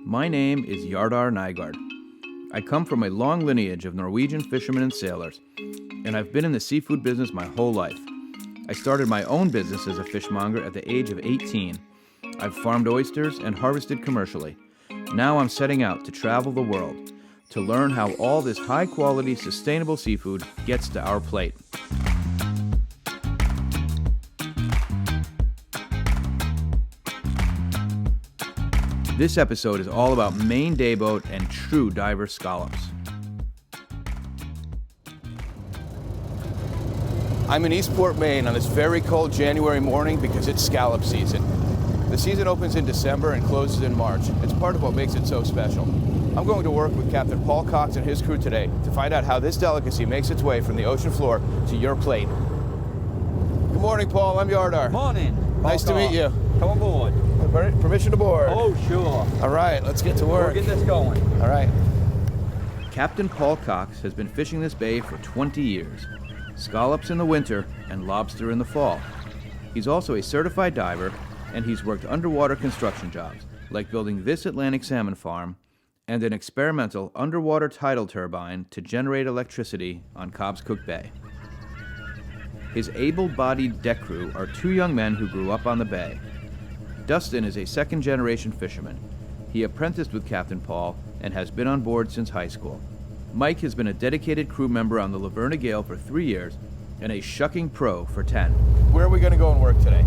My name is Yardar Nygaard. I come from a long lineage of Norwegian fishermen and sailors, and I've been in the seafood business my whole life. I started my own business as a fishmonger at the age of 18. I've farmed oysters and harvested commercially. Now I'm setting out to travel the world to learn how all this high-quality, sustainable seafood gets to our plate. This episode is all about Maine dayboat and true diver scallops. I'm in Eastport, Maine on this very cold January morning because it's scallop season. The season opens in December and closes in March. It's part of what makes it so special. I'm going to work with Captain Paul Cox and his crew today to find out how this delicacy makes its way from the ocean floor to your plate. Good morning, Paul. I'm Yardar. Morning. Nice to meet you. Come aboard. Permission to board. Oh, sure. All right, let's get to work. We'll get this going. All right. Captain Paul Cox has been fishing this bay for 20 years. Scallops in the winter and lobster in the fall. He's also a certified diver, and he's worked underwater construction jobs, like building this Atlantic salmon farm and an experimental underwater tidal turbine to generate electricity on Cobscook Bay. His able-bodied deck crew are two young men who grew up on the bay. Dustin is a second-generation fisherman. He apprenticed with Captain Paul and has been on board since high school. Mike has been a dedicated crew member on the Laverna Gale for 3 years and a Shucking pro for 10. Where are we going to go and work today?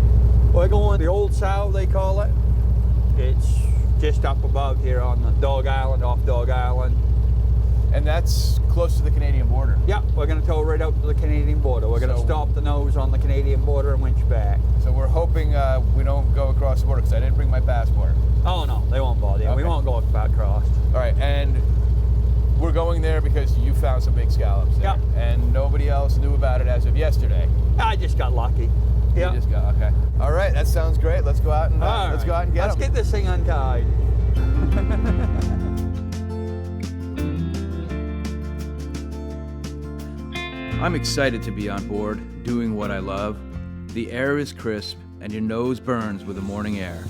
We're going the Old Sow, they call it. It's just up above here on the Dog Island, off Dog Island. And that's close to the Canadian border. Yeah, we're going to tow right out to the Canadian border. We're going to stop the nose on the Canadian border and winch back. So we're hoping we don't go across the border because I didn't bring my passport. Oh, no, they won't bother you. Okay. We won't go across. All right, and we're going there because you found some big scallops there. Yeah. And nobody else knew about it as of yesterday. I just got lucky. Yeah. You just got, okay. All right, that sounds great. Let's go out and let's go out and get them. Let's get this thing untied. I'm excited to be on board, doing what I love. The air is crisp, and your nose burns with the morning air.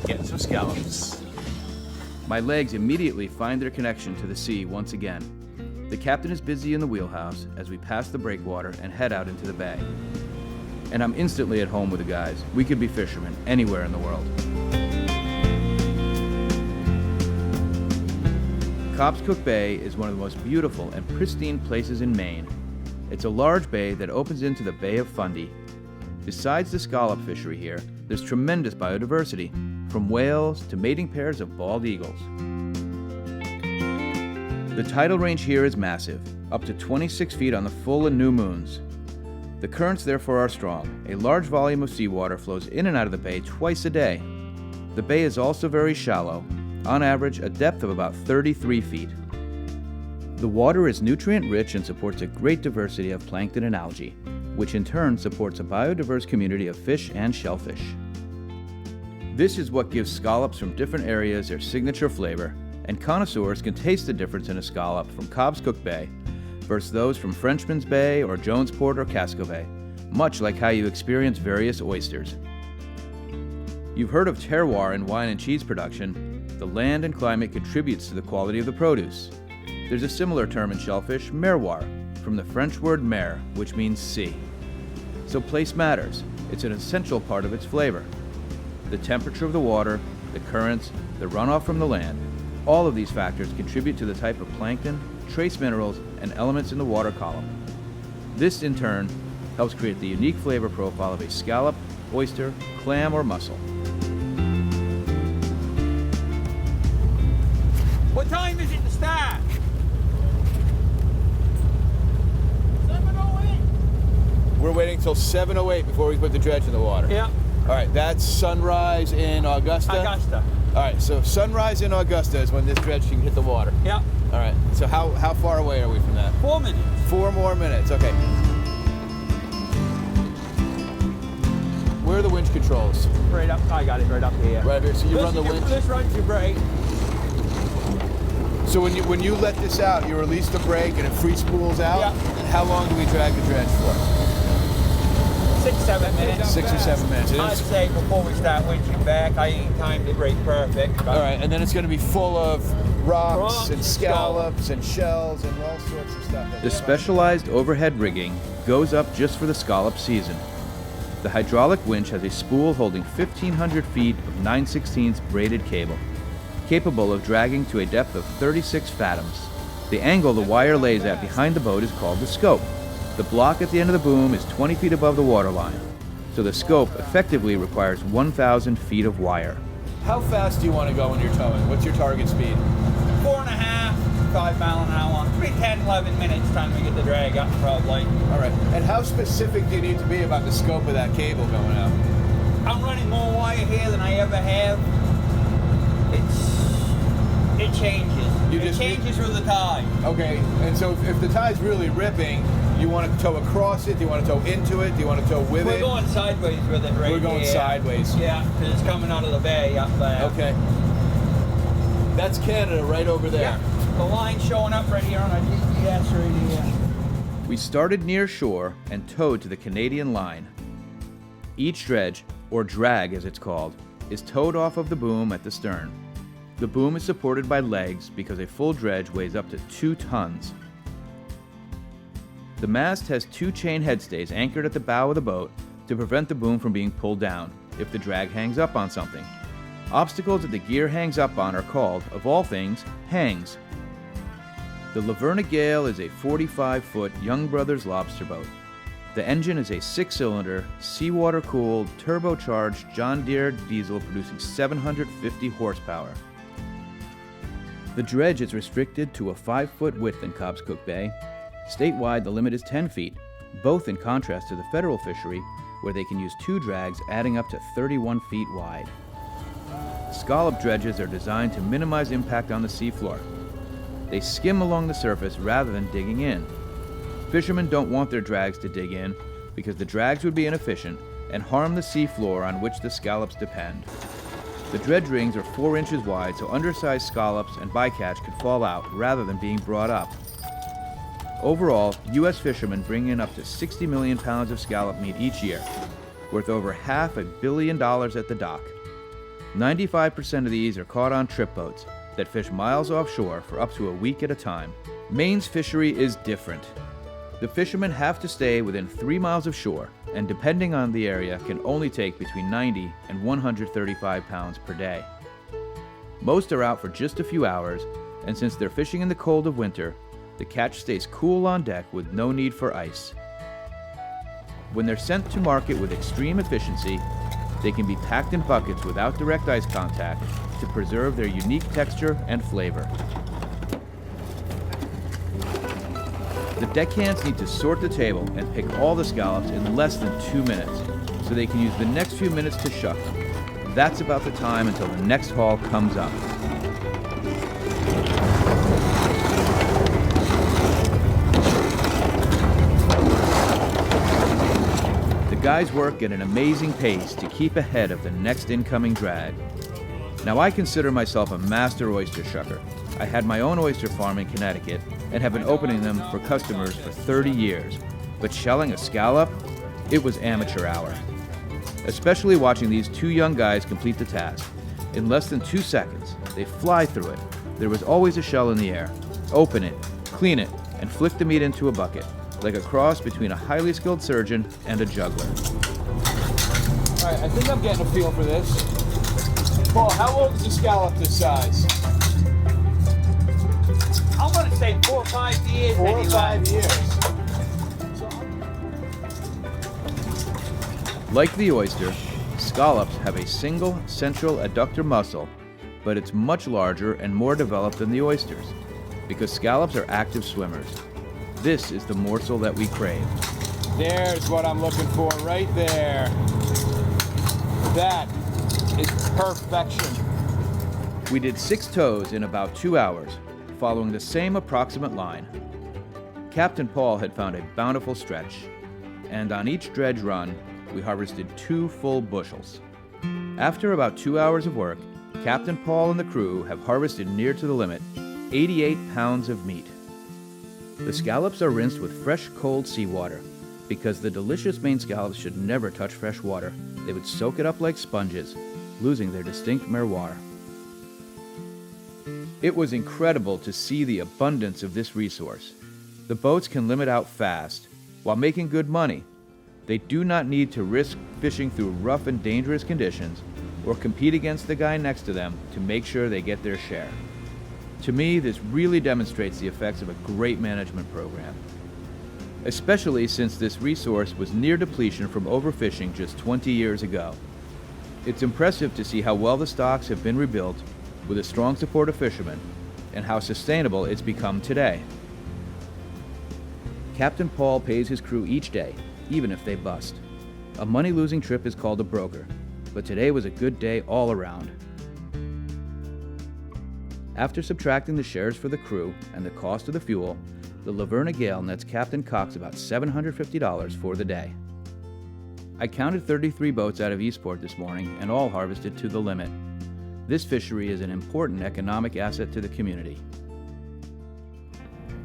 Getting some scallops. My legs immediately find their connection to the sea once again. The captain is busy in the wheelhouse as we pass the breakwater and head out into the bay. And I'm instantly at home with the guys. We could be fishermen anywhere in the world. Cobscook Bay is one of the most beautiful and pristine places in Maine. It's a large bay that opens into the Bay of Fundy. Besides the scallop fishery here, there's tremendous biodiversity, from whales to mating pairs of bald eagles. The tidal range here is massive, up to 26 feet on the full and new moons. The currents therefore are strong. A large volume of seawater flows in and out of the bay twice a day. The bay is also very shallow, on average a depth of about 33 feet. The water is nutrient-rich and supports a great diversity of plankton and algae, which in turn supports a biodiverse community of fish and shellfish. This is what gives scallops from different areas their signature flavor, and connoisseurs can taste the difference in a scallop from Cobscook Bay versus those from Frenchman's Bay or Jonesport or Casco Bay, much like how you experience various oysters. You've heard of terroir in wine and cheese production. The land and climate contributes to the quality of the produce. There's a similar term in shellfish, merroir, from the French word mer, which means sea. So place matters. It's an essential part of its flavor. The temperature of the water, the currents, the runoff from the land, all of these factors contribute to the type of plankton, trace minerals, and elements in the water column. This, in turn, helps create the unique flavor profile of a scallop, oyster, clam, or mussel. What time is it to start? 7:08. We're waiting until 7:08 before we put the dredge in the water. Yeah. All right, that's sunrise in Augusta? Augusta. All right, so sunrise in Augusta is when this dredge can hit the water. Yeah. All right, so how far away are we from that? 4 minutes. 4 more minutes, okay. Where are the winch controls? Right up, I got it right up here. Right up here, so you run the winch? This runs your brake. So when you let this out, you release the brake and it free spools out? Yeah. And how long do we drag the dredge for? 6-7 minutes. 6 or 7 minutes. It I'd is. say before we start winching back, I ain't timed it right perfect. All right, and then it's going to be full of rocks Rocks, and scallops and shells and all sorts of stuff. The specialized overhead rigging goes up just for the scallop season. The hydraulic winch has a spool holding 1,500 feet of 9/16 braided cable, capable of dragging to a depth of 36 fathoms. The angle the wire lays at behind the boat is called the scope. The block at the end of the boom is 20 feet above the waterline, so the scope effectively requires 1,000 feet of wire. How fast do you want to go when you're towing? What's your target speed? 4.5, 5 mile an hour. 10-11 minutes time to get the drag up probably. All right. And how specific do you need to be about the scope of that cable going out? I'm running more wire here than I ever have. It changes. It changes with the tide. Okay. And so if the tide's really ripping, you want to tow across it? Do you want to tow into it? Do you want to tow with it? We're going sideways with it right We're going here. sideways. Yeah, because it's coming out of the bay up there. Okay. That's Canada right over there. Yeah. The line's showing up right here on our GPS right here. We started near shore and towed to the Canadian line. Each dredge, or drag as it's called, is towed off of the boom at the stern. The boom is supported by legs because a full dredge weighs up to 2 tons. The mast has 2 chain headstays anchored at the bow of the boat to prevent the boom from being pulled down if the drag hangs up on something. Obstacles that the gear hangs up on are called, of all things, hangs. The Laverna Gale is a 45-foot Young Brothers lobster boat. The engine is a 6-cylinder, seawater-cooled, turbocharged John Deere diesel producing 750 horsepower. The dredge is restricted to a 5-foot width in Cobscook Bay. Statewide, the limit is 10 feet, both in contrast to the federal fishery, where they can use 2 drags adding up to 31 feet wide. Scallop dredges are designed to minimize impact on the seafloor. They skim along the surface rather than digging in. Fishermen don't want their drags to dig in because the drags would be inefficient and harm the seafloor on which the scallops depend. The dredge rings are 4 inches wide, so undersized scallops and bycatch could fall out rather than being brought up. Overall, U.S. fishermen bring in up to 60 million pounds of scallop meat each year, worth over $500 million at the dock. 95% of these are caught on trip boats that fish miles offshore for up to a week at a time. Maine's fishery is different. The fishermen have to stay within 3 miles of shore, and depending on the area, can only take between 90 and 135 pounds per day. Most are out for just a few hours, and since they're fishing in the cold of winter, the catch stays cool on deck with no need for ice. When they're sent to market with extreme efficiency, they can be packed in buckets without direct ice contact to preserve their unique texture and flavor. The deckhands need to sort the table and pick all the scallops in less than 2 minutes, so they can use the next few minutes to shuck them. That's about the time until the next haul comes up. The guys work at an amazing pace to keep ahead of the next incoming drag. Now, I consider myself a master oyster shucker. I had my own oyster farm in Connecticut and have been opening them for customers for 30 years. But shelling a scallop, it was amateur hour. Especially watching these 2 young guys complete the task. In less than 2 seconds, they fly through it. There was always a shell in the air. Open it, clean it, and flick the meat into a bucket, like a cross between a highly skilled surgeon and a juggler. All right, I think I'm getting a feel for this. Paul, how old is a scallop this size? I'm going to say 4 or 5 years. 4 or 5 years. Like the oyster, scallops have a single central adductor muscle, but it's much larger and more developed than the oysters, because scallops are active swimmers. This is the morsel that we crave. There's what I'm looking for right there. That is perfection. We did 6 tows in about 2 hours, following the same approximate line. Captain Paul had found a bountiful stretch, and on each dredge run, we harvested 2 full bushels. After about 2 hours of work, Captain Paul and the crew have harvested near to the limit, 88 pounds of meat. The scallops are rinsed with fresh, cold seawater. because the delicious Maine scallops should never touch fresh water. They would soak it up like sponges, losing their distinct miroir. It was incredible to see the abundance of this resource. The boats can limit out fast while making good money. They do not need to risk fishing through rough and dangerous conditions or compete against the guy next to them to make sure they get their share. To me, this really demonstrates the effects of a great management program, especially since this resource was near depletion from overfishing just 20 years ago. It's impressive to see how well the stocks have been rebuilt with a strong support of fishermen and how sustainable it's become today. Captain Paul pays his crew each day, even if they bust. A money-losing trip is called a broker, but today was a good day all around. After subtracting the shares for the crew and the cost of the fuel, the Laverna Gale nets Captain Cox about $750 for the day. I counted 33 boats out of Eastport this morning and all harvested to the limit. This fishery is an important economic asset to the community.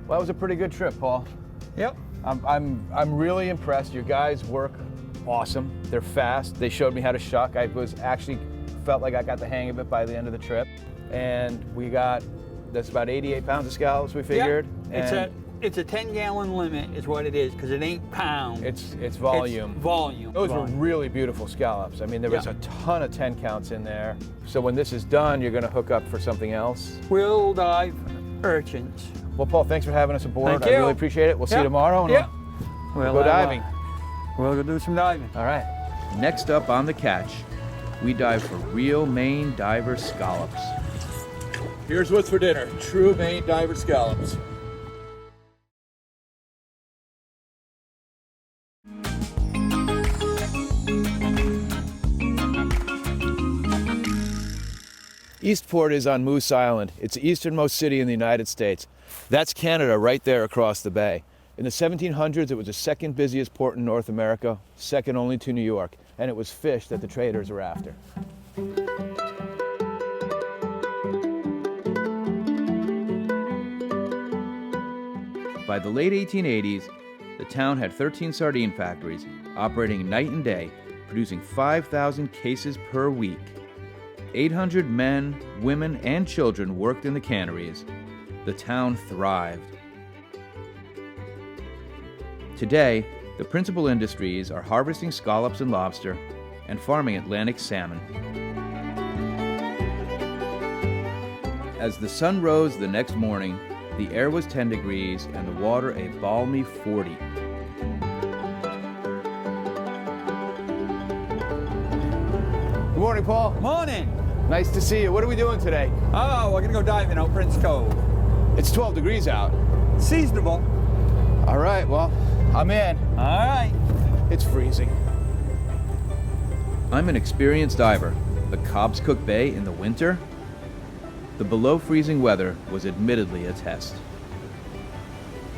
Well, that was a pretty good trip, Paul. Yep. I'm really impressed. Your guys work awesome. They're fast. They showed me how to shuck. I felt like I got the hang of it by the end of the trip. And that's about 88 pounds of scallops, we figured. Yep. It's a 10-gallon limit is what it is, because it ain't pounds. It's volume. It's volume. Those were really beautiful scallops. I mean, there was a ton of 10 counts in there. So when this is done, you're going to hook up for something else? We'll dive urchins. Well, Paul, thanks for having us aboard. Thank you. I really appreciate it. We'll see you tomorrow. And we'll go diving. We'll go do some diving. All right. Next up on the catch, we dive for real Maine diver scallops. Here's what's for dinner. True Maine diver scallops. Eastport is on Moose Island. It's the easternmost city in the United States. That's Canada right there across the bay. In the 1700s, it was the second busiest port in North America, second only to New York, and it was fish that the traders were after. By the late 1880s, the town had 13 sardine factories operating night and day, producing 5,000 cases per week. 800 men, women, and children worked in the canneries. The town thrived. Today, the principal industries are harvesting scallops and lobster and farming Atlantic salmon. As the sun rose the next morning, the air was 10 degrees and the water a balmy 40. Good morning, Paul. Morning. Nice to see you. What are we doing today? Oh, we're going to go diving out Prince Cove. It's 12 degrees out. Seasonable. All right, well, I'm in. All right. It's freezing. I'm an experienced diver, but Cobscook Bay in the winter? The below freezing weather was admittedly a test.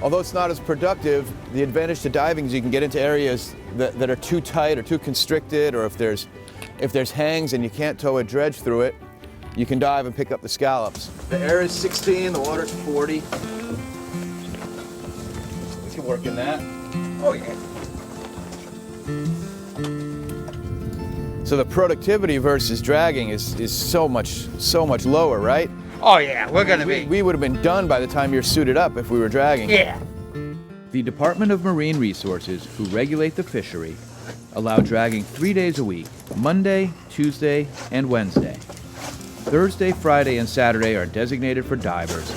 Although it's not as productive, the advantage to diving is you can get into areas that are too tight or too constricted, or if there's hangs and you can't tow a dredge through it, you can dive and pick up the scallops. The air is 16, the water's 40. We can work in that. Oh, yeah. So the productivity versus dragging is so much lower, right? Oh, yeah, we're going to be. We would have been done by the time you're suited up if we were dragging. Yeah. The Department of Marine Resources, who regulate the fishery, allow dragging 3 days a week, Monday, Tuesday, and Wednesday. Thursday, Friday, and Saturday are designated for divers.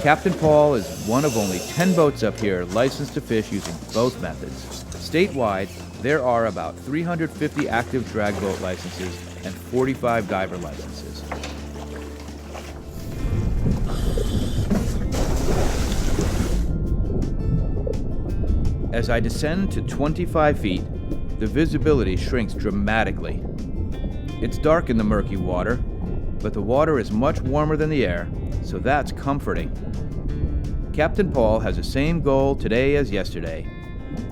Captain Paul is one of only 10 boats up here licensed to fish using both methods. Statewide, there are about 350 active drag boat licenses and 45 diver licenses. As I descend to 25 feet, the visibility shrinks dramatically. It's dark in the murky water, but the water is much warmer than the air, so that's comforting. Captain Paul has the same goal today as yesterday,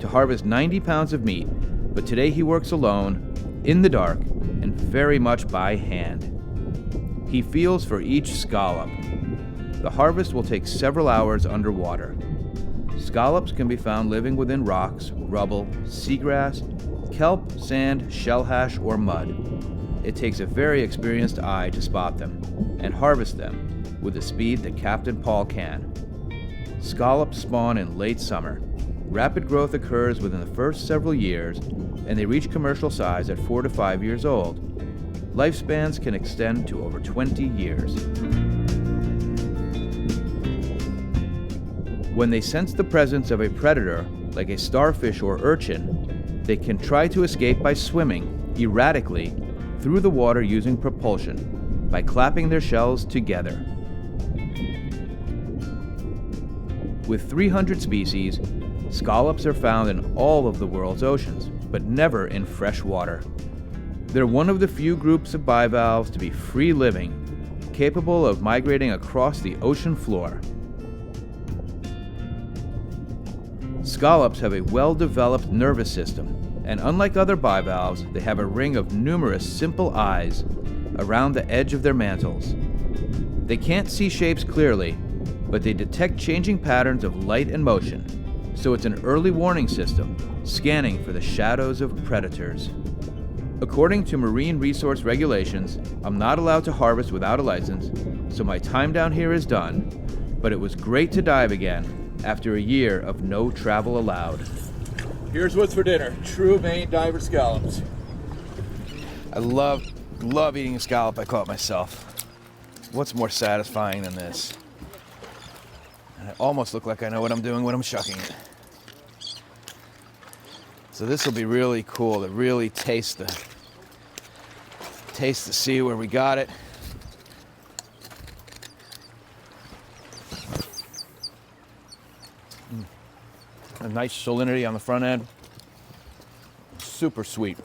to harvest 90 pounds of meat, but today he works alone, in the dark, and very much by hand. He feels for each scallop. The harvest will take several hours underwater. Scallops can be found living within rocks, rubble, seagrass, kelp, sand, shell hash, or mud. It takes a very experienced eye to spot them and harvest them with the speed that Captain Paul can. Scallops spawn in late summer. Rapid growth occurs within the first several years, and they reach commercial size at 4 to 5 years old. Lifespans can extend to over 20 years. When they sense the presence of a predator, like a starfish or urchin, they can try to escape by swimming erratically through the water using propulsion, by clapping their shells together. With 300 species, scallops are found in all of the world's oceans, but never in fresh water. They're one of the few groups of bivalves to be free-living, capable of migrating across the ocean floor. Scallops have a well-developed nervous system, and unlike other bivalves, they have a ring of numerous simple eyes around the edge of their mantles. They can't see shapes clearly, but they detect changing patterns of light and motion, so it's an early warning system, scanning for the shadows of predators. According to marine resource regulations, I'm not allowed to harvest without a license, so my time down here is done, but it was great to dive again after a year of no travel allowed. Here's what's for dinner. True Maine diver scallops. I love eating a scallop I caught myself. What's more satisfying than this? And I almost look like I know what I'm doing when I'm shucking it. So this will be really cool to really taste the sea where we got it. A nice salinity on the front end. Super sweet.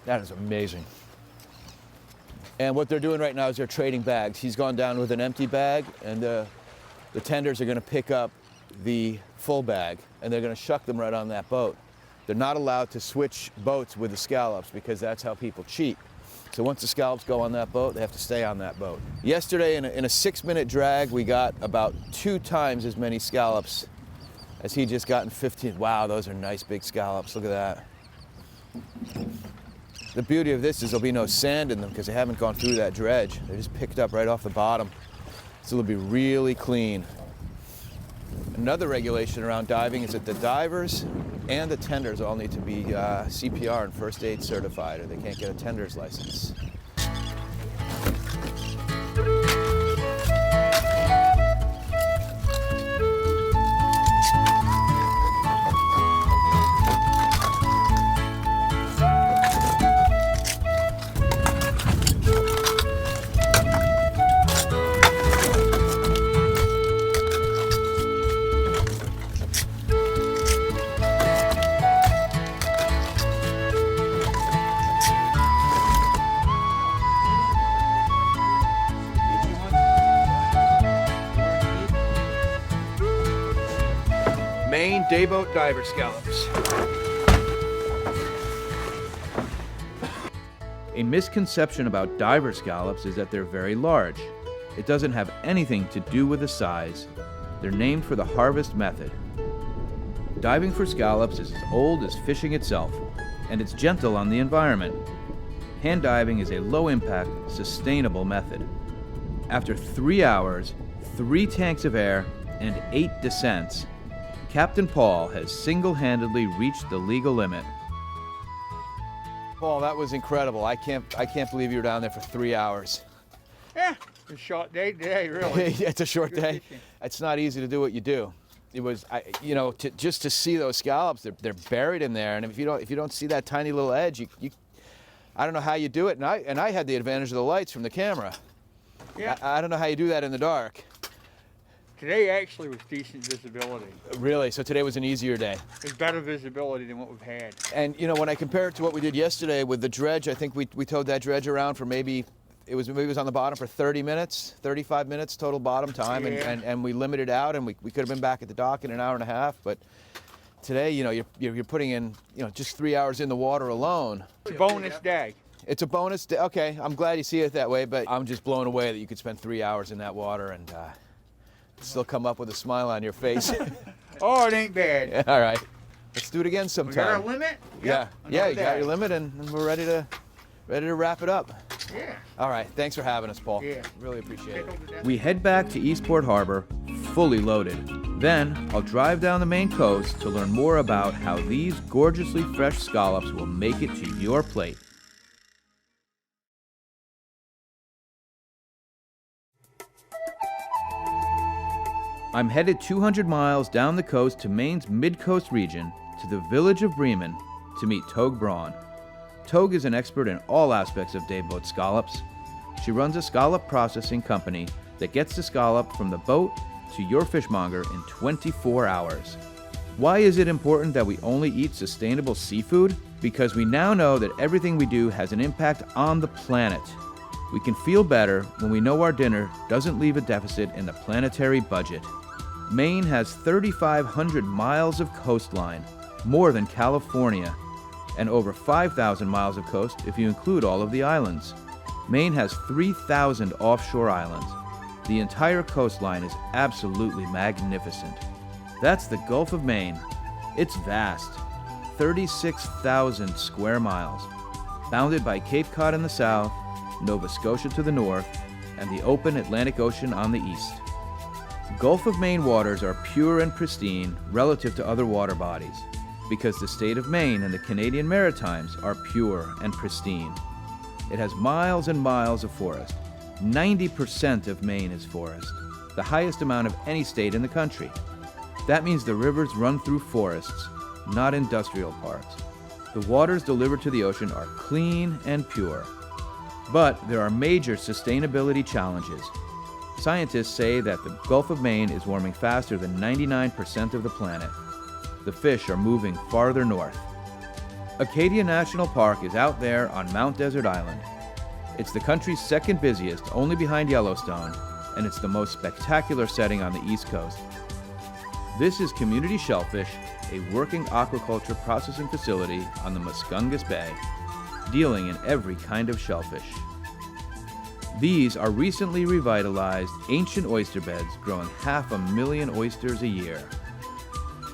That is amazing. And what they're doing right now is they're trading bags. He's gone down with an empty bag, and the tenders are going to pick up the full bag, and they're going to shuck them right on that boat. They're not allowed to switch boats with the scallops because that's how people cheat. So once the scallops go on that boat, they have to stay on that boat. Yesterday, in a 6-minute drag, we got about 2 times as many scallops as he just got in 15. Wow, those are nice big scallops. Look at that. The beauty of this is there'll be no sand in them because they haven't gone through that dredge. They're just picked up right off the bottom. So they'll be really clean. Another regulation around diving is that the divers and the tenders all need to be CPR and first aid certified, or they can't get a tender's license. Maine dayboat diver scallops. A misconception about diver scallops is that they're very large. It doesn't have anything to do with the size. They're named for the harvest method. Diving for scallops is as old as fishing itself, and it's gentle on the environment. Hand diving is a low-impact, sustainable method. After 3 hours, 3 tanks of air, and 8 descents, Captain Paul has single-handedly reached the legal limit. Paul, that was incredible. I can't believe you were down there for 3 hours. Yeah, it's a short day today, really. It's a short day. fishing. It's not easy to do what you do. It was, just to see those scallops, they're buried in there, and if you don't see that tiny little edge, I don't know how you do it. And I had the advantage of the lights from the camera. Yeah. I don't know how you do that in the dark. Today actually was decent visibility. Really? So today was an easier day. It's better visibility than what we've had. And when I compare it to what we did yesterday with the dredge, I think we towed that dredge around for maybe it was on the bottom for 30 minutes, 35 minutes total bottom time, Yeah. and we limited out, and we could have been back at the dock in an hour and a half. But today, you're putting in just 3 hours in the water alone. It's a bonus day. It's a bonus day. Okay, I'm glad you see it that way, but I'm just blown away that you could spend 3 hours in that water, and still come up with a smile on your face. Oh, it ain't bad. All right. Let's do it again We sometime. got our limit? Yeah, Another you got day. your limit, and we're ready to wrap it up. Yeah. All right, thanks for having us, Paul. Yeah. Really appreciate it. We head back to Eastport Harbor, fully loaded. Then, I'll drive down the Maine coast to learn more about how these gorgeously fresh scallops will make it to your plate. I'm headed 200 miles down the coast to Maine's mid-coast region to the village of Bremen to meet Togue Brawn. Togue is an expert in all aspects of dayboat scallops. She runs a scallop processing company that gets the scallop from the boat to your fishmonger in 24 hours. Why is it important that we only eat sustainable seafood? Because we now know that everything we do has an impact on the planet. We can feel better when we know our dinner doesn't leave a deficit in the planetary budget. Maine has 3,500 miles of coastline, more than California, and over 5,000 miles of coast if you include all of the islands. Maine has 3,000 offshore islands. The entire coastline is absolutely magnificent. That's the Gulf of Maine. It's vast, 36,000 square miles, bounded by Cape Cod in the south, Nova Scotia to the north, and the open Atlantic Ocean on the east. Gulf of Maine waters are pure and pristine relative to other water bodies, because the state of Maine and the Canadian Maritimes are pure and pristine. It has miles and miles of forest. 90% of Maine is forest, the highest amount of any state in the country. That means the rivers run through forests, not industrial parks. The waters delivered to the ocean are clean and pure. But there are major sustainability challenges. Scientists say that the Gulf of Maine is warming faster than 99% of the planet. The fish are moving farther north. Acadia National Park is out there on Mount Desert Island. It's the country's second busiest, only behind Yellowstone, and it's the most spectacular setting on the East Coast. This is Community Shellfish, a working aquaculture processing facility on the Cobscook Bay, dealing in every kind of shellfish. These are recently revitalized ancient oyster beds growing 500,000 oysters a year.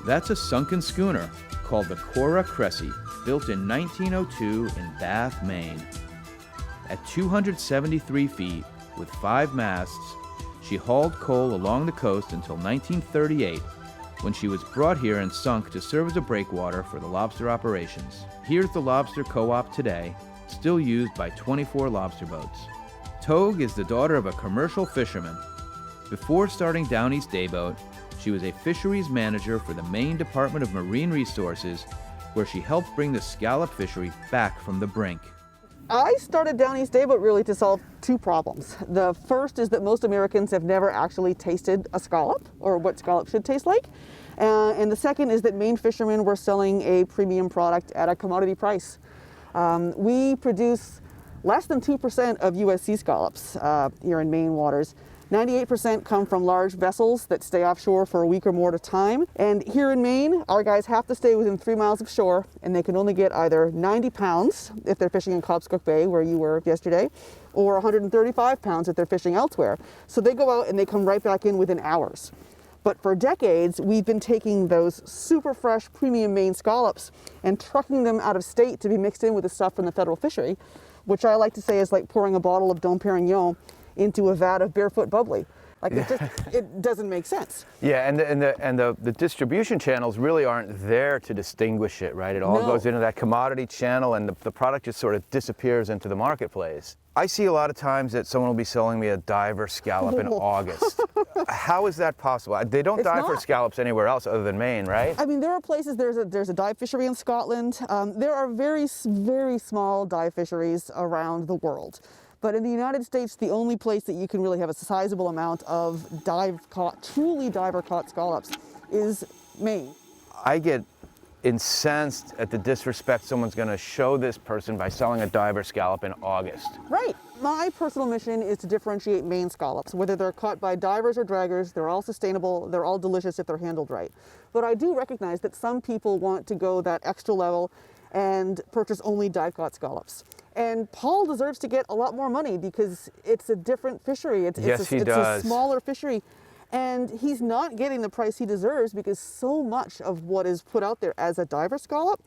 That's a sunken schooner called the Cora Cressy, built in 1902 in Bath, Maine. At 273 feet, with 5 masts, she hauled coal along the coast until 1938, when she was brought here and sunk to serve as a breakwater for the lobster operations. Here's the lobster co-op today, still used by 24 lobster boats. Togue is the daughter of a commercial fisherman. Before starting Down East Dayboat, she was a fisheries manager for the Maine Department of Marine Resources, where she helped bring the scallop fishery back from the brink. I started Down East Dayboat really to solve 2 problems. The first is that most Americans have never actually tasted a scallop, or what scallop should taste like. And the second is that Maine fishermen were selling a premium product at a commodity price. We produce less than 2% of U.S. sea scallops here in Maine waters. 98% come from large vessels that stay offshore for a week or more at a time. And here in Maine, our guys have to stay within 3 miles of shore, and they can only get either 90 pounds if they're fishing in Cobscook Bay, where you were yesterday, or 135 pounds if they're fishing elsewhere. So they go out and they come right back in within hours. But for decades, we've been taking those super fresh premium Maine scallops and trucking them out of state to be mixed in with the stuff from the federal fishery, which I like to say is like pouring a bottle of Dom Perignon into a vat of barefoot bubbly. Like it doesn't make sense. Yeah, and the distribution channels really aren't there to distinguish it, right? It all goes into that commodity channel, and the product just sort of disappears into the marketplace. I see a lot of times that someone will be selling me a diver scallop in August. How is that possible? They don't dive for scallops anywhere else other than Maine, right? I mean, there are places, there's a dive fishery in Scotland. There are very, very small dive fisheries around the world. But in the United States, the only place that you can really have a sizable amount of truly diver-caught scallops is Maine. I get incensed at the disrespect someone's going to show this person by selling a diver scallop in August. Right. My personal mission is to differentiate Maine scallops. Whether they're caught by divers or draggers, they're all sustainable, they're all delicious if they're handled right. But I do recognize that some people want to go that extra level and purchase only dive-caught scallops. And Paul deserves to get a lot more money because it's a different fishery. It's a smaller fishery. And he's not getting the price he deserves because so much of what is put out there as a diver scallop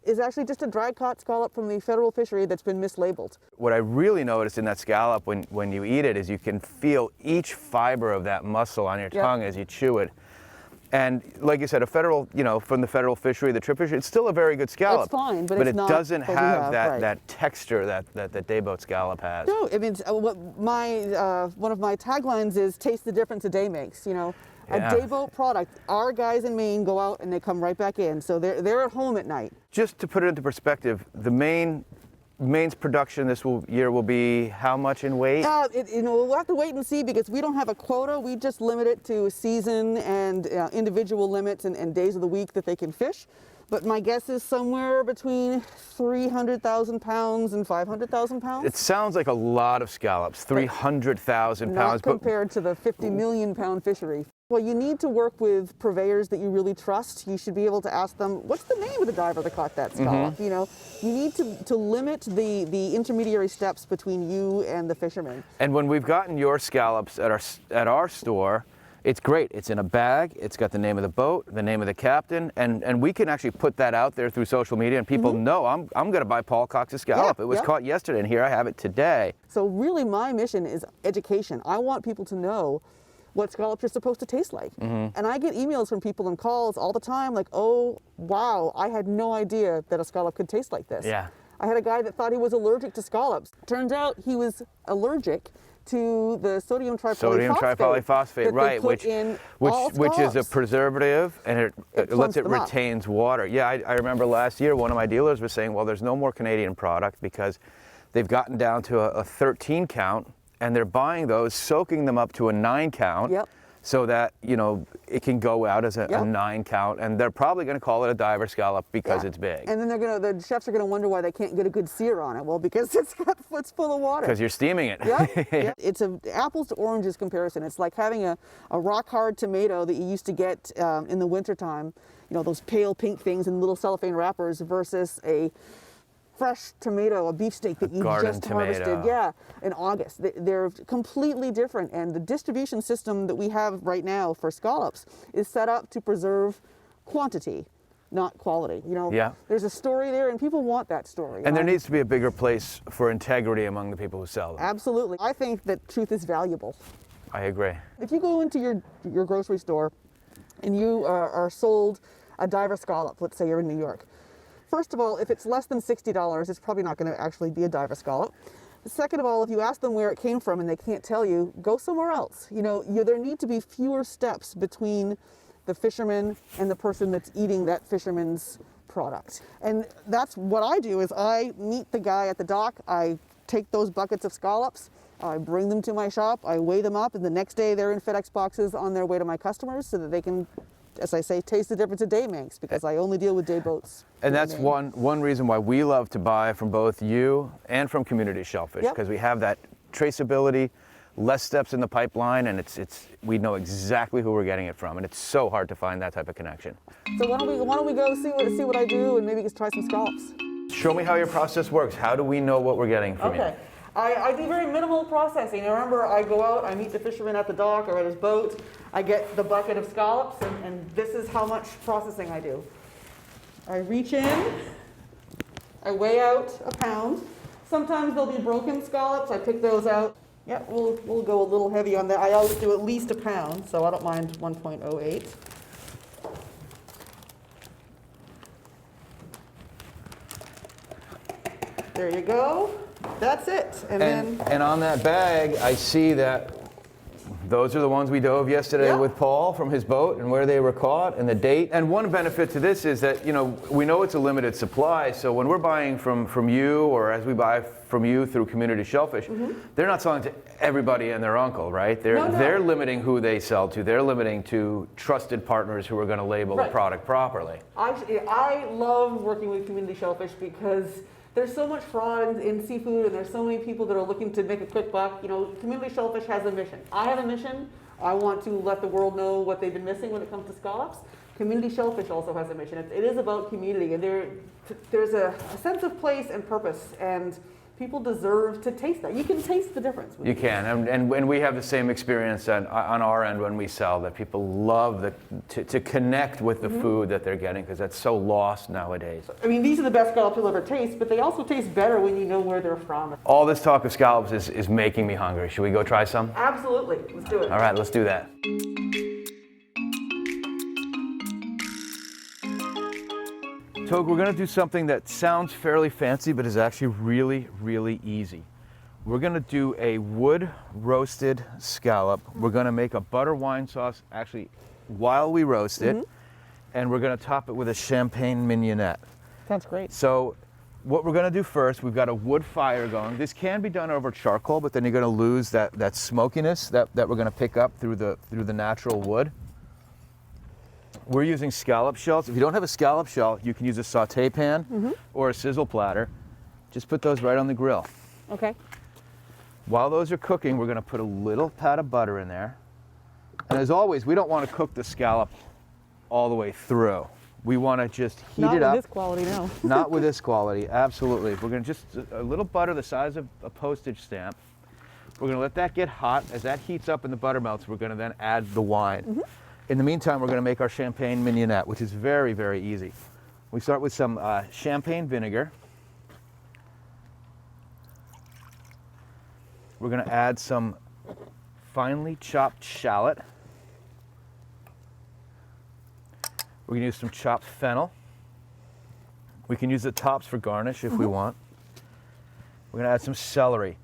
is actually just a dry caught scallop from the federal fishery that's been mislabeled. What I really noticed in that scallop when you eat it is you can feel each fiber of that muscle on your tongue as you chew it. And like you said, a federal, from the federal fishery, the trip fishery, it's still a very good scallop. It's fine, but it not doesn't what we have have, that texture that dayboat scallop has. No, I mean, one of my taglines is "Taste the difference a day makes." A dayboat product. Our guys in Maine go out and they come right back in, so they're at home at night. Just to put it into perspective, Maine's production this year will be how much in weight? We'll have to wait and see because we don't have a quota. We just limit it to season and individual limits and days of the week that they can fish. But my guess is somewhere between 300,000 pounds and 500,000 pounds. It sounds like a lot of scallops, 300,000 pounds. Not compared to the 50 million pound fishery. Well, you need to work with purveyors that you really trust. You should be able to ask them, what's the name of the diver that caught that scallop? You need to limit the intermediary steps between you and the fisherman. And when we've gotten your scallops at our store, it's great. It's in a bag. It's got the name of the boat, the name of the captain, and we can actually put that out there through social media, and people know I'm going to buy Paul Cox's scallop. It was caught yesterday, and here I have it today. So really, my mission is education. I want people to know what scallops are supposed to taste like. And I get emails from people and calls all the time like, oh, wow, I had no idea that a scallop could taste like this. Yeah. I had a guy that thought he was allergic to scallops. Turns out he was allergic to the sodium tripolyphosphate, right, which is a preservative, and it lets it retains water. Yeah, I remember last year one of my dealers was saying, well, there's no more Canadian product because they've gotten down to a 13 count, and they're buying those, soaking them up to a 9 count, so that it can go out as a 9 count, and they're probably going to call it a diver scallop because it's big. And then the chefs are going to wonder why they can't get a good sear on it. Well, because it's full of water. Because you're steaming it. It's an apples to oranges comparison. It's like having a rock hard tomato that you used to get in the wintertime, those pale pink things in little cellophane wrappers, versus a fresh tomato, a beefsteak that you just harvested, in August. They're completely different, and the distribution system that we have right now for scallops is set up to preserve quantity, not quality. There's a story there, and people want that story. And there needs to be a bigger place for integrity among the people who sell them. Absolutely. I think that truth is valuable. I agree. If you go into your grocery store and you are sold a diver scallop, let's say you're in New York, first of all, if it's less than $60, it's probably not going to actually be a diver scallop. Second of all, if you ask them where it came from and they can't tell you, go somewhere else. There need to be fewer steps between the fisherman and the person that's eating that fisherman's product. And that's what I do, is I meet the guy at the dock, I take those buckets of scallops, I bring them to my shop, I weigh them up, and the next day they're in FedEx boxes on their way to my customers so that they can, as I say, taste the difference a day makes, because I only deal with day boats. And that's one reason why we love to buy from both you and from Community Shellfish, because we have that traceability, less steps in the pipeline, and we know exactly who we're getting it from, and it's so hard to find that type of connection. So why don't we go see what I do, and maybe just try some scallops. Show me how your process works. How do we know what we're getting from you? I do very minimal processing. Remember, I go out, I meet the fisherman at the dock or at his boat, I get the bucket of scallops, and this is how much processing I do. I reach in, I weigh out a pound. Sometimes there'll be broken scallops, I pick those out. Yeah, we'll go a little heavy on that. I always do at least a pound, so I don't mind 1.08. There you go. That's it. And on that bag, I see that those are the ones we dove yesterday with Paul from his boat, and where they were caught and the date. And one benefit to this is that, we know it's a limited supply, so when we're buying from you, or as we buy from you through Community Shellfish, they're not selling to everybody and their uncle, right? They're limiting who they sell to. They're limiting to trusted partners who are going to label the product properly. I love working with Community Shellfish because there's so much fraud in seafood, and there's so many people that are looking to make a quick buck. Community Shellfish has a mission. I have a mission. I want to let the world know what they've been missing when it comes to scallops. Community Shellfish also has a mission. It is about community, and there's a sense of place and purpose, and People deserve to taste that. You can taste the difference. You can, and we have the same experience on our end when we sell, that people love to connect with the food that they're getting, because that's so lost nowadays. I mean, these are the best scallops you'll ever taste, but they also taste better when you know where they're from. All this talk of scallops is making me hungry. Should we go try some? Absolutely. Let's do it. All right, let's do that. Togue, we're going to do something that sounds fairly fancy, but is actually really, really easy. We're going to do a wood roasted scallop. We're going to make a butter wine sauce actually while we roast it, and we're going to top it with a champagne mignonette. Sounds great. So what we're going to do first, we've got a wood fire going. This can be done over charcoal, but then you're going to lose that smokiness that we're going to pick up through the natural wood. We're using scallop shells. If you don't have a scallop shell, you can use a saute pan or a sizzle platter. Just put those right on the grill. Okay. While those are cooking, we're going to put a little pat of butter in there. And as always, we don't want to cook the scallop all the way through. We want to just heat it up. Not with this quality, no. Not with this quality, absolutely. We're going to just a little butter the size of a postage stamp. We're going to let that get hot. As that heats up and the butter melts, we're going to then add the wine. In the meantime, we're going to make our champagne mignonette, which is very, very easy. We start with some champagne vinegar. We're going to add some finely chopped shallot. We're going to use some chopped fennel. We can use the tops for garnish if we want. We're going to add some celery.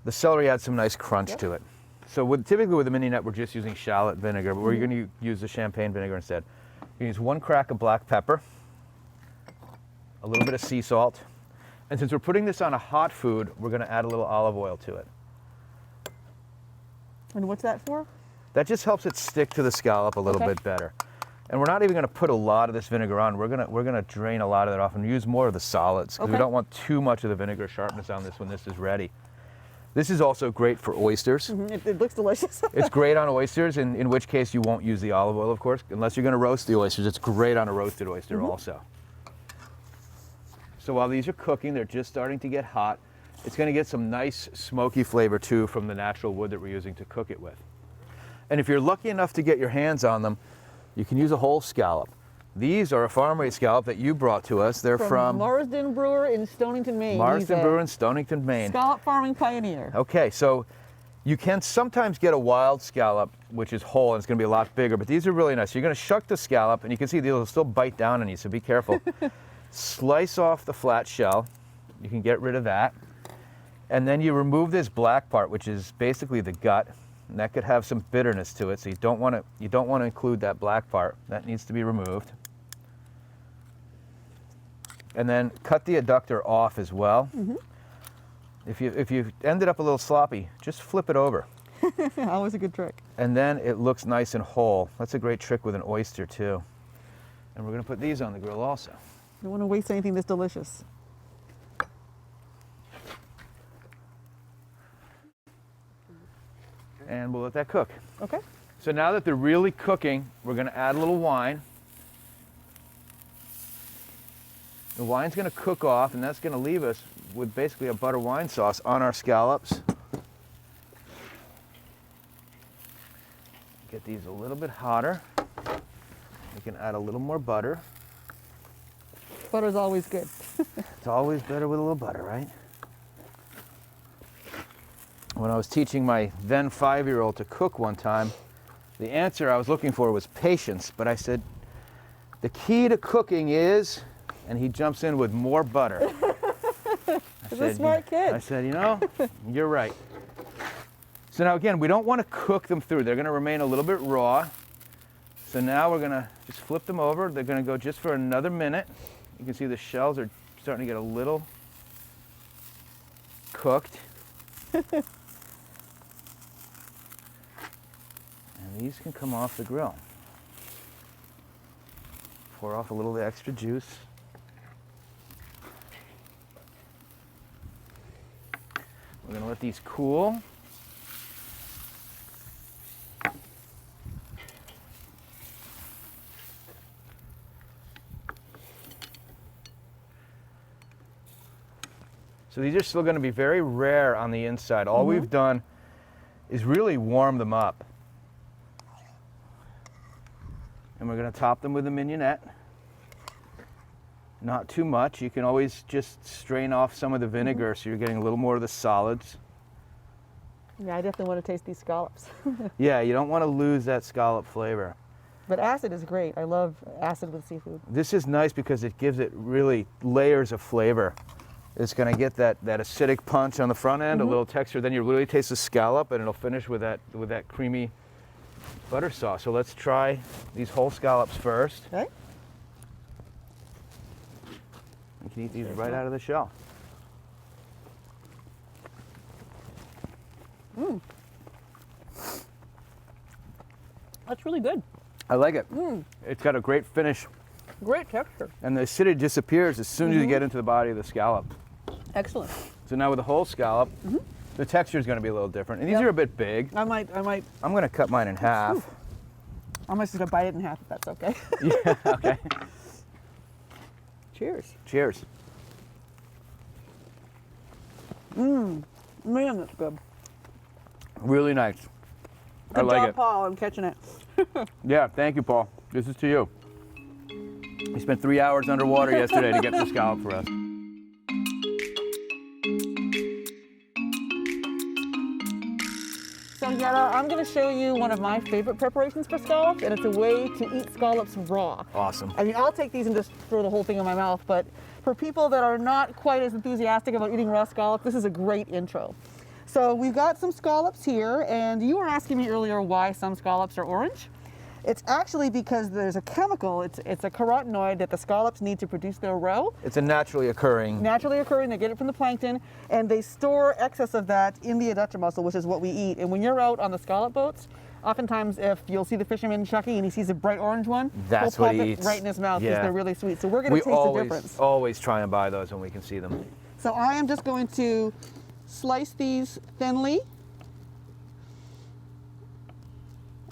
The celery adds some nice crunch to it. So typically with a mignonette, we're just using shallot vinegar, but we're going to use the champagne vinegar instead. You use 1 crack of black pepper, a little bit of sea salt, and since we're putting this on a hot food, we're going to add a little olive oil to it. And what's that for? That just helps it stick to the scallop a little bit better. And we're not even going to put a lot of this vinegar on. We're going to drain a lot of that off and use more of the solids, because we don't want too much of the vinegar sharpness on this when this is ready. This is also great for oysters. It looks delicious. It's great on oysters, in which case you won't use the olive oil, of course, unless you're going to roast the oysters. It's great on a roasted oyster also. So while these are cooking, they're just starting to get hot. It's going to get some nice smoky flavor too from the natural wood that we're using to cook it with. And if you're lucky enough to get your hands on them, you can use a whole scallop. These are a farm-raised scallop that you brought to us. They're from Marsden Brewer in Stonington, Maine. Marsden Brewer in Stonington, Maine. Scallop farming pioneer. Okay, so you can sometimes get a wild scallop, which is whole, and it's going to be a lot bigger, but these are really nice. So you're going to shuck the scallop, and you can see these will still bite down on you, so be careful. Slice off the flat shell. You can get rid of that. And then you remove this black part, which is basically the gut, and that could have some bitterness to it, so you don't want to include that black part. That needs to be removed. And then cut the adductor off as well. If you ended up a little sloppy, just flip it over. Always a good trick. And then it looks nice and whole. That's a great trick with an oyster too. And we're going to put these on the grill also. Don't want to waste anything this delicious. And we'll let that cook. Okay. So now that they're really cooking, we're going to add a little wine. The wine's going to cook off, and that's going to leave us with basically a butter wine sauce on our scallops. Get these a little bit hotter. We can add a little more butter. Butter's always good. It's always better with a little butter, right? When I was teaching my then 5-year-old to cook one time, the answer I was looking for was patience, but I said, the key to cooking is, and he jumps in with more butter. He's a smart kid. I said, you know, you're right. So now again, we don't want to cook them through. They're going to remain a little bit raw. So now we're going to just flip them over. They're going to go just for another minute. You can see the shells are starting to get a little cooked. And these can come off the grill. Pour off a little of the extra juice. We're going to let these cool. So these are still going to be very rare on the inside. All we've done is really warm them up. And we're going to top them with a mignonette. Not too much. You can always just strain off some of the vinegar so you're getting a little more of the solids. Yeah, I definitely want to taste these scallops. Yeah, you don't want to lose that scallop flavor. But acid is great. I love acid with seafood. This is nice because it gives it really layers of flavor. It's going to get that acidic punch on the front end, a little texture. Then you really taste the scallop, and it'll finish with that creamy butter sauce. So let's try these whole scallops first. Okay. You can eat these right out of the shell. That's really good. I like it. It's got a great finish, Great texture. and the acidity disappears as soon as you get into the body of the scallop. Excellent. So now with the whole scallop, the texture is going to be a little different. And these Yep. are a bit big. I might I'm going to cut mine in half. just gonna bite it in half if that's okay. Yeah, okay. Cheers. Cheers. Man, that's good. Really nice. I Good like job, it. Paul. I'm catching it. Yeah, thank you, Paul. This is to you. We spent 3 hours underwater yesterday to get the scallop for us. So Yetta, I'm going to show you one of my favorite preparations for scallops, and it's a way to eat scallops raw. Awesome. I mean, I'll take these and just throw the whole thing in my mouth, but for people that are not quite as enthusiastic about eating raw scallops, this is a great intro. So we've got some scallops here, and you were asking me earlier why some scallops are orange. It's actually because there's a chemical, it's a carotenoid that the scallops need to produce their roe. It's a naturally occurring. Naturally occurring, they get it from the plankton, and they store excess of that in the adductor muscle, which is what we eat. And when you're out on the scallop boats, oftentimes if you'll see the fisherman Shucking and he sees a bright orange one, That's he'll what pop he it eats. right in his mouth because Yeah. they're really sweet. So we're going to taste the difference. always try and buy those when we can see them. So I am just going to slice these thinly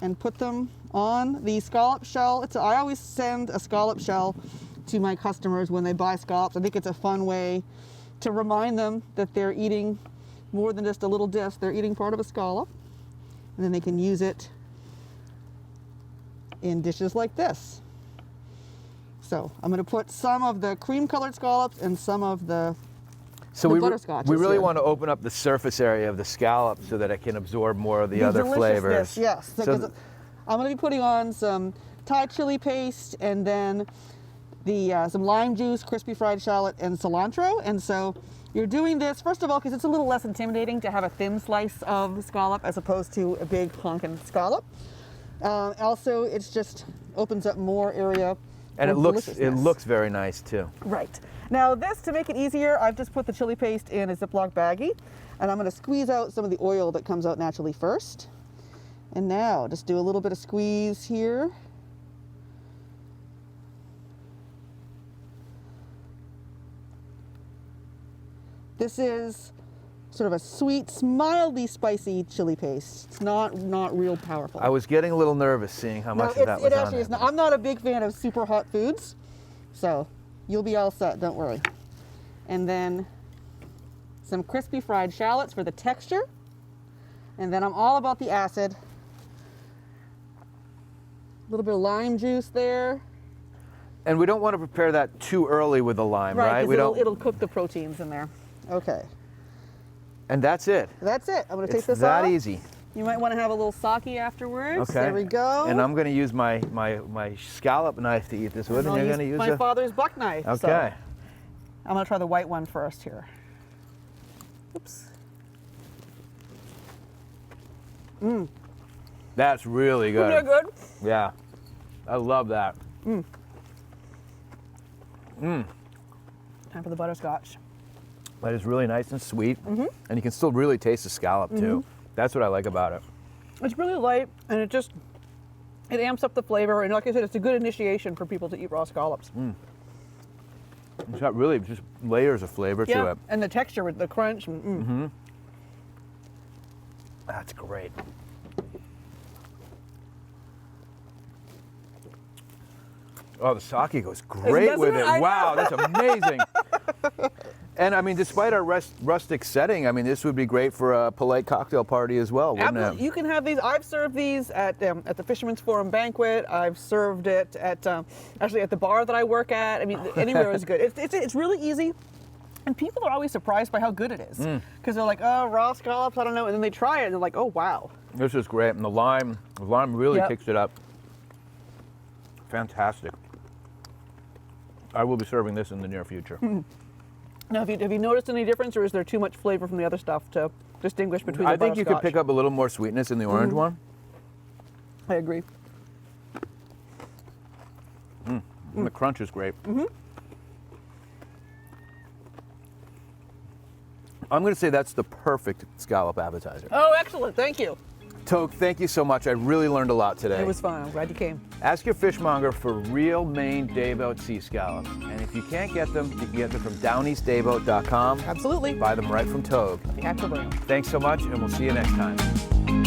and put them on the scallop shell. I always send a scallop shell to my customers when they buy scallops. I think it's a fun way to remind them that they're eating more than just a little disc. They're eating part of a scallop, and then they can use it in dishes like this. So I'm going to put some of the cream-colored scallops and some of the So The we butterscotch we is really here. want to open up the surface area of the scallop so that it can absorb more of the other deliciousness, flavors. yes. So Because I'm going to be putting on some Thai chili paste and then some lime juice, crispy fried shallot, and cilantro. And so you're doing this, first of all, because it's a little less intimidating to have a thin slice of scallop as opposed to a big honkin' scallop. Also, it's just opens up more area. and of it deliciousness. looks very nice too. Right. Now this, to make it easier, I've just put the chili paste in a Ziploc baggie, and I'm going to squeeze out some of the oil that comes out naturally first. And now just do a little bit of squeeze here. This is sort of a sweet, mildly spicy chili paste. It's not real powerful. I was getting a little nervous seeing how much of that was it on actually there. is not. I'm not a big fan of super hot foods, so you'll be all set, don't worry. And then some crispy fried shallots for the texture. And then I'm all about the acid. A little bit of lime juice there. And we don't want to prepare that too early with the lime, right? 'cause We don't. it'll cook the proteins in there. Okay, And that's it. that's it. I'm gonna take It's this that off. easy. You might want to have a little sake afterwards. Okay. There we go. And I'm going to use my scallop knife to eat this with, And and I'll you're use going to use my a. father's buck knife. Okay. So I'm gonna try the white one first here. Oops. That's really good. Isn't that good? Yeah, I love that. Time for the butterscotch. That is really nice and sweet, Mm-hmm. and you can still really taste the scallop too. That's what I like about it. It's really light, and it amps up the flavor. And like I said, it's a good initiation for people to eat raw scallops. It's got really just layers of flavor to it. And the texture with the crunch. That's great. Oh, the sake goes great Doesn't with it? it. I Wow, that's amazing. And I mean, despite our rustic setting, I mean, this would be great for a polite cocktail party as well, wouldn't Absolutely. it? You can have these. I've served these at the Fisherman's Forum banquet. I've served it at actually at the bar that I work at. I mean, anywhere is good. It's really easy. And people are always surprised by how good it is. Because they're like, oh, raw scallops, I don't know. And then they try it and they're like, oh, wow. This is great. And the lime really Yep. kicks it up. Fantastic. I will be serving this in the near future. Now, have you noticed any difference, or is there too much flavor from the other stuff to distinguish between the I think you could butterscotch? pick up a little more sweetness in the orange one. I agree. And the crunch is great. I'm going to say that's the perfect scallop appetizer. Oh, excellent. Thank you. Togue, thank you so much. I really learned a lot today. It was fun. I'm glad you came. Ask your fishmonger for real Maine dayboat sea scallops. And if you can't get them, you can get them from downeastdayboat.com. Absolutely. Buy them right from Togue. Happy Brawn. Thanks so much, and we'll see you next time.